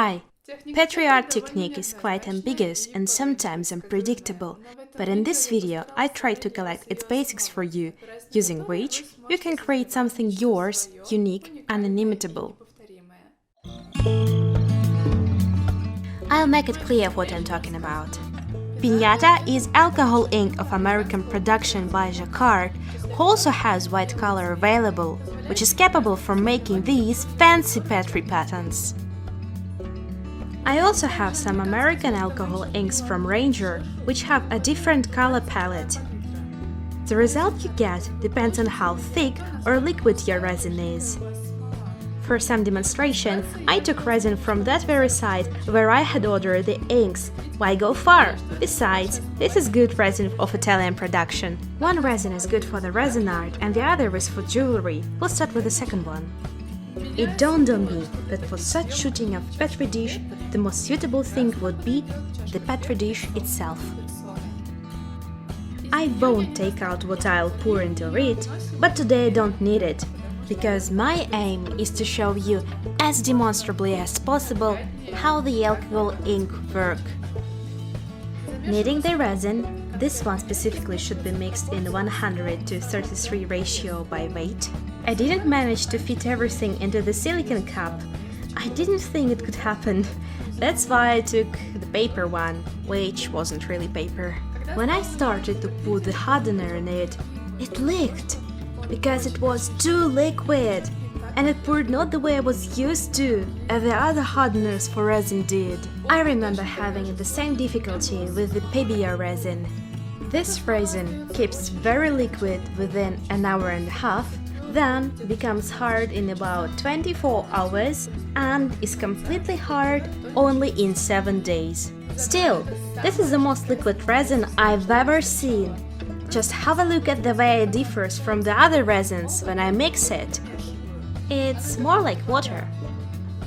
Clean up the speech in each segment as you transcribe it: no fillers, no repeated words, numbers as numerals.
Hi! Petri art technique is quite ambiguous and sometimes unpredictable, but in this video I try to collect its basics for you, using which you can create something yours, unique and inimitable. I'll make it clear what I'm talking about. Pinata is alcohol ink of American production by Jacquard, who also has white color available, which is capable for making these fancy Petri patterns. I also have some American alcohol inks from Ranger, which have a different color palette. The result you get depends on how thick or liquid your resin is. For some demonstration, I took resin from that very site where I had ordered the inks. Why go far? Besides, this is good resin of Italian production. One resin is good for the resin art and the other is for jewellery. We'll start with the second one. It dawned on me that for such shooting of Petri dish, the most suitable thing would be the Petri dish itself. I won't take out what I'll pour into it, but today I don't need it, because my aim is to show you as demonstrably as possible how the alcohol ink work. Kneading the resin, this one specifically should be mixed in 100:33 ratio by weight. I didn't manage to fit everything into the silicone cup. I didn't think it could happen. That's why I took the paper one, which wasn't really paper. When I started to put the hardener in it, it leaked, because it was too liquid, and it poured not the way I was used to, as the other hardeners for resin did. I remember having the same difficulty with the PBR resin. This resin keeps very liquid within an hour and a half, then becomes hard in about 24 hours and is completely hard only in 7 days. Still, this is the most liquid resin I've ever seen. Just have a look at the way it differs from the other resins when I mix it. It's more like water.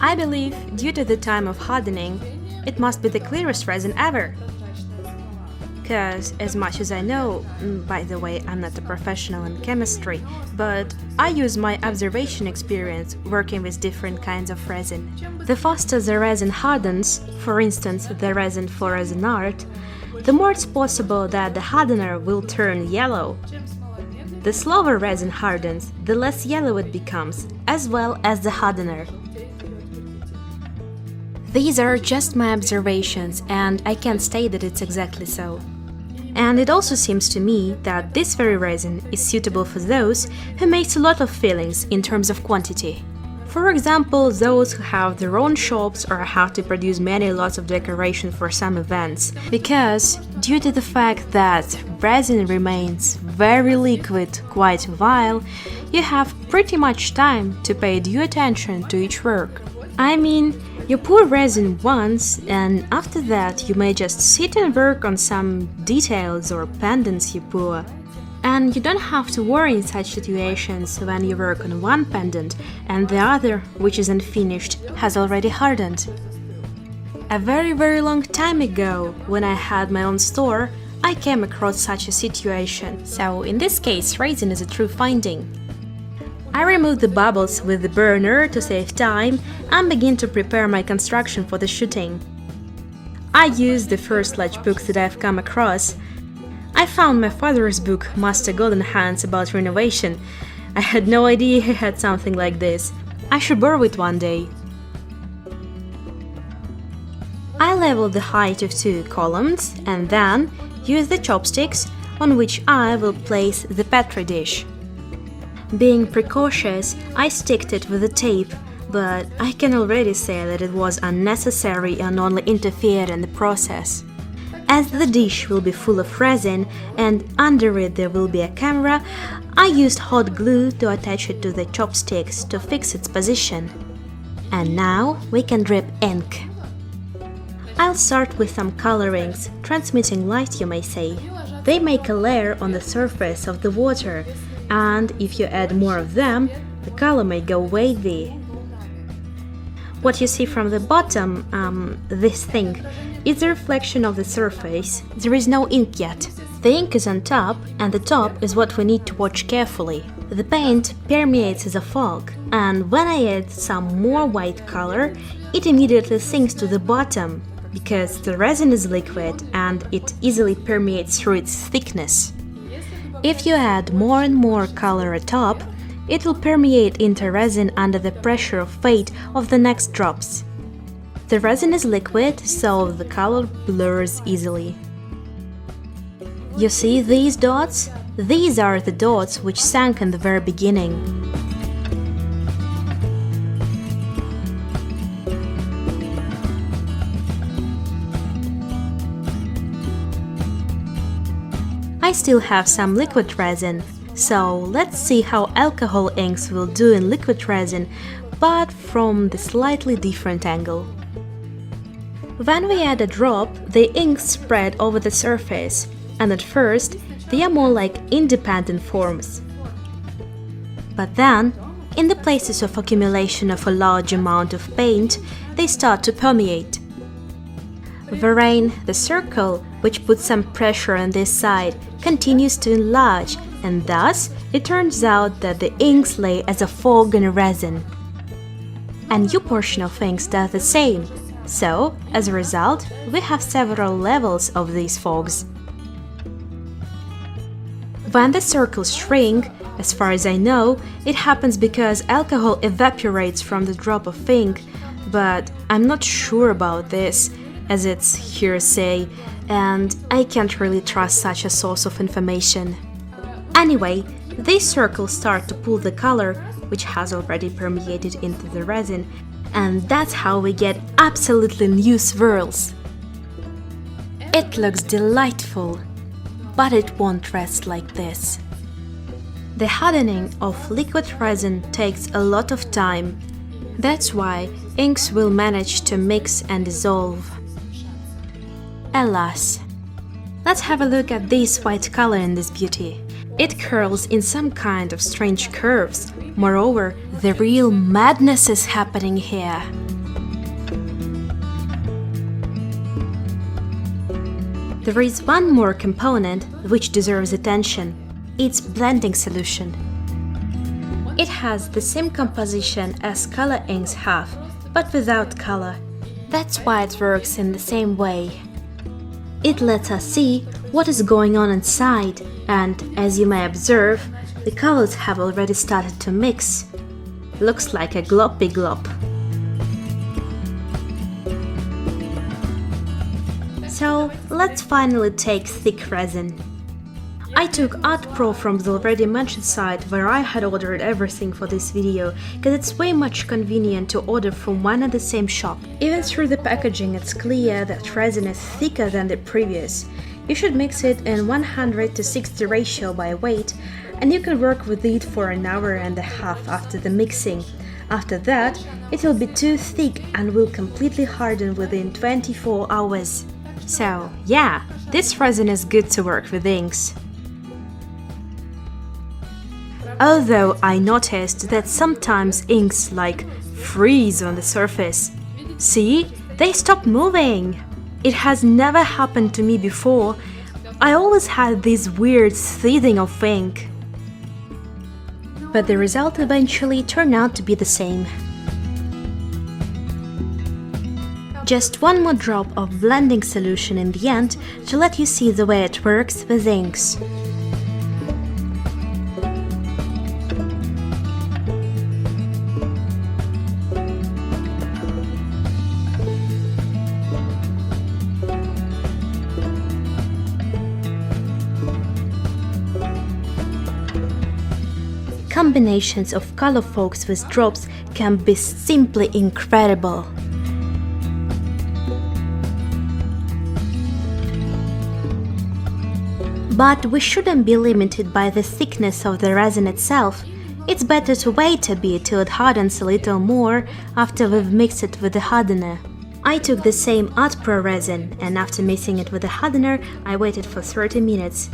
I believe, due to the time of hardening, it must be the clearest resin ever. Because, as much as I know, by the way, I'm not a professional in chemistry, but I use my observation experience working with different kinds of resin. The faster the resin hardens, for instance the resin for Resin Art, the more it's possible that the hardener will turn yellow. The slower resin hardens, the less yellow it becomes, as well as the hardener. These are just my observations, and I can't state that it's exactly so. And it also seems to me that this very resin is suitable for those who make a lot of fillings in terms of quantity. For example, those who have their own shops or have to produce many lots of decoration for some events, because due to the fact that resin remains very liquid quite a while, you have pretty much time to pay due attention to each work. I mean, you pour resin once, and after that you may just sit and work on some details or pendants you pour. And you don't have to worry in such situations when you work on one pendant and the other, which is unfinished, has already hardened. A very long time ago, when I had my own store, I came across such a situation, so in this case resin is a true finding. I removed the bubbles with the burner to save time and begin to prepare my construction for the shooting. I used the first large books that I've come across. I found my father's book, Master Golden Hands, about renovation. I had no idea he had something like this. I should borrow it one day. I leveled the height of 2 columns and then used the chopsticks on which I will place the Petri dish. Being precautious, I sticked it with the tape, but I can already say that it was unnecessary and only interfered in the process. As the dish will be full of resin and under it there will be a camera, I used hot glue to attach it to the chopsticks to fix its position. And now we can drip ink. I'll start with some colorings, transmitting light you may say. They make a layer on the surface of the water, and if you add more of them, the color may go wavy. What you see from the bottom, this thing, is the reflection of the surface. There is no ink yet. The ink is on top, and the top is what we need to watch carefully. The paint permeates as a fog, and when I add some more white color, it immediately sinks to the bottom because the resin is liquid and it easily permeates through its thickness. If you add more and more color atop, it will permeate into resin under the pressure of weight of the next drops. The resin is liquid, so the color blurs easily. You see these dots? These are the dots which sank in the very beginning. I still have some liquid resin, so let's see how alcohol inks will do in liquid resin, but from the slightly different angle. When we add a drop, the inks spread over the surface, and at first they are more like independent forms. But then, in the places of accumulation of a large amount of paint, they start to permeate. The rain, the circle, which puts some pressure on this side, continues to enlarge, and thus it turns out that the inks lay as a fog in resin. A new portion of inks does the same, so, as a result, we have several levels of these fogs. When the circles shrink, as far as I know, it happens because alcohol evaporates from the drop of ink, but I'm not sure about this, as it's hearsay, and I can't really trust such a source of information. Anyway, these circles start to pull the color, which has already permeated into the resin, and that's how we get absolutely new swirls. It looks delightful, but it won't rest like this. The hardening of liquid resin takes a lot of time. That's why inks will manage to mix and dissolve. Alas. Let's have a look at this white color in this beauty. It curls in some kind of strange curves. Moreover, the real madness is happening here. There is one more component which deserves attention. It's blending solution. It has the same composition as color inks have, but without color. That's why it works in the same way. It lets us see what is going on inside, and as you may observe, the colors have already started to mix. Looks like a gloppy glop. So let's finally take thick resin. I took Art Pro from the already mentioned site where I had ordered everything for this video, because it's way much convenient to order from one and the same shop. Even through the packaging it's clear that resin is thicker than the previous. You should mix it in 100:60 ratio by weight, and you can work with it for an hour and a half after the mixing. After that, it will be too thick and will completely harden within 24 hours. So yeah, this resin is good to work with inks. Although I noticed that sometimes inks freeze on the surface. See? They stop moving! It has never happened to me before. I always had this weird seething of ink. But the result eventually turned out to be the same. Just one more drop of blending solution in the end to let you see the way it works with inks. Combinations of color fogs with drops can be simply incredible. But we shouldn't be limited by the thickness of the resin itself. It's better to wait a bit till it hardens a little more after we've mixed it with the hardener. I took the same Art Pro resin, and after mixing it with the hardener, I waited for 30 minutes.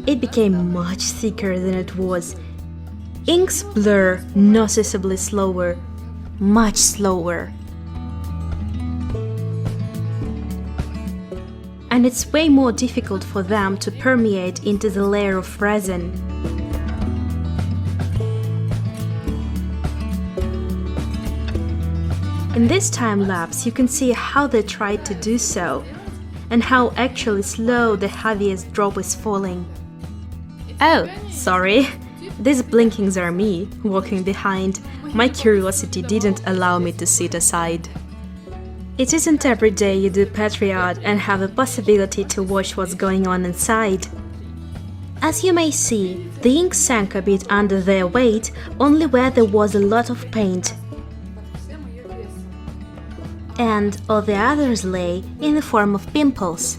It became much thicker than it was. Inks blur noticeably slower, much slower. And it's way more difficult for them to permeate into the layer of resin. In this time lapse, you can see how they tried to do so, and how actually slow the heaviest drop is falling. Oh, sorry. These blinkings are me, walking behind. My curiosity didn't allow me to sit aside. It isn't every day you do Petri art and have the possibility to watch what's going on inside. As you may see, the ink sank a bit under their weight, only where there was a lot of paint. And all the others lay in the form of pimples.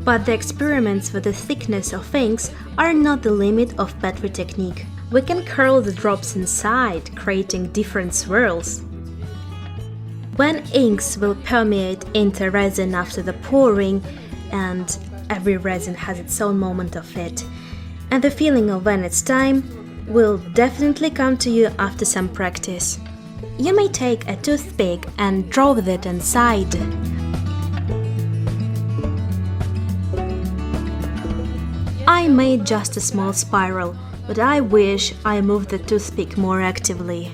But the experiments with the thickness of inks are not the limit of Petri technique. We can curl the drops inside, creating different swirls. When inks will permeate into resin after the pouring, and every resin has its own moment of it, and the feeling of when it's time will definitely come to you after some practice. You may take a toothpick and draw with it inside. I made just a small spiral, but I wish I moved the toothpick more actively.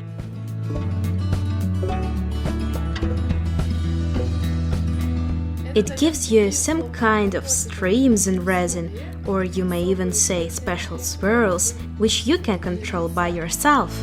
It gives you some kind of streams in resin, or you may even say special swirls, which you can control by yourself.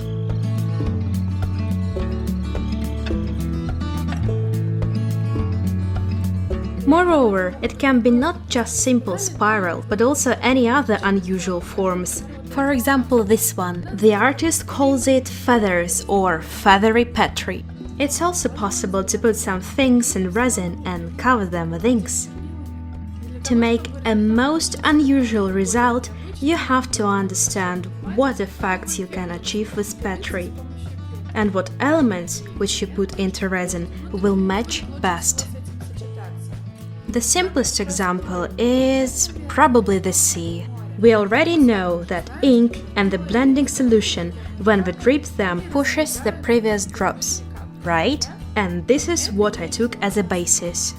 Moreover, it can be not just simple spiral, but also any other unusual forms. For example, this one. The artist calls it feathers or feathery Petri. It's also possible to put some things in resin and cover them with inks. To make a most unusual result, you have to understand what effects you can achieve with Petri, and what elements which you put into resin will match best. The simplest example is probably the sea. We already know that ink and the blending solution, when we drip them, pushes the previous drops, right? And this is what I took as a basis.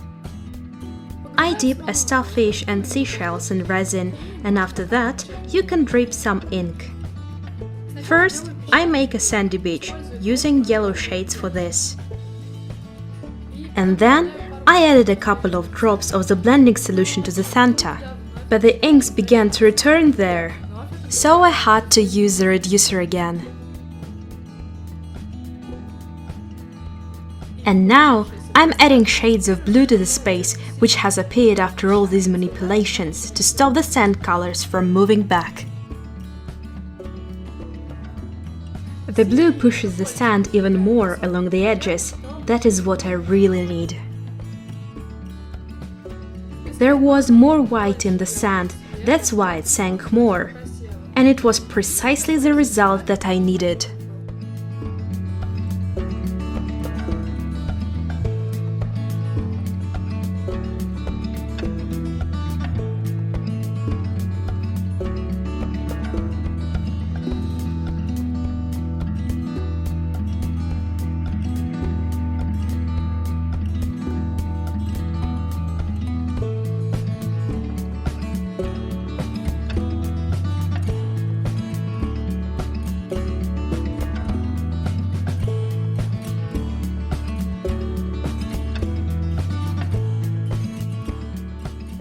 I dip a starfish and seashells in resin, and after that you can drip some ink. First, I make a sandy beach, using yellow shades for this. And then I added a couple of drops of the blending solution to the center, but the inks began to return there, so I had to use the reducer again. And now I'm adding shades of blue to the space which has appeared after all these manipulations to stop the sand colors from moving back. The blue pushes the sand even more along the edges. That is what I really need. There was more white in the sand, that's why it sank more. And it was precisely the result that I needed.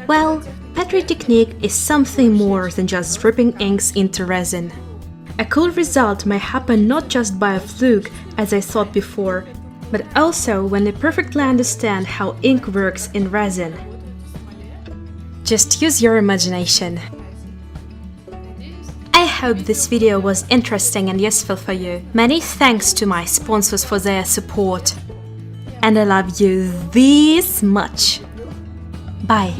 Well, Petri technique is something more than just dripping inks into resin. A cool result may happen not just by a fluke, as I thought before, but also when you perfectly understand how ink works in resin. Just use your imagination. I hope this video was interesting and useful for you. Many thanks to my sponsors for their support. And I love you this much. Bye.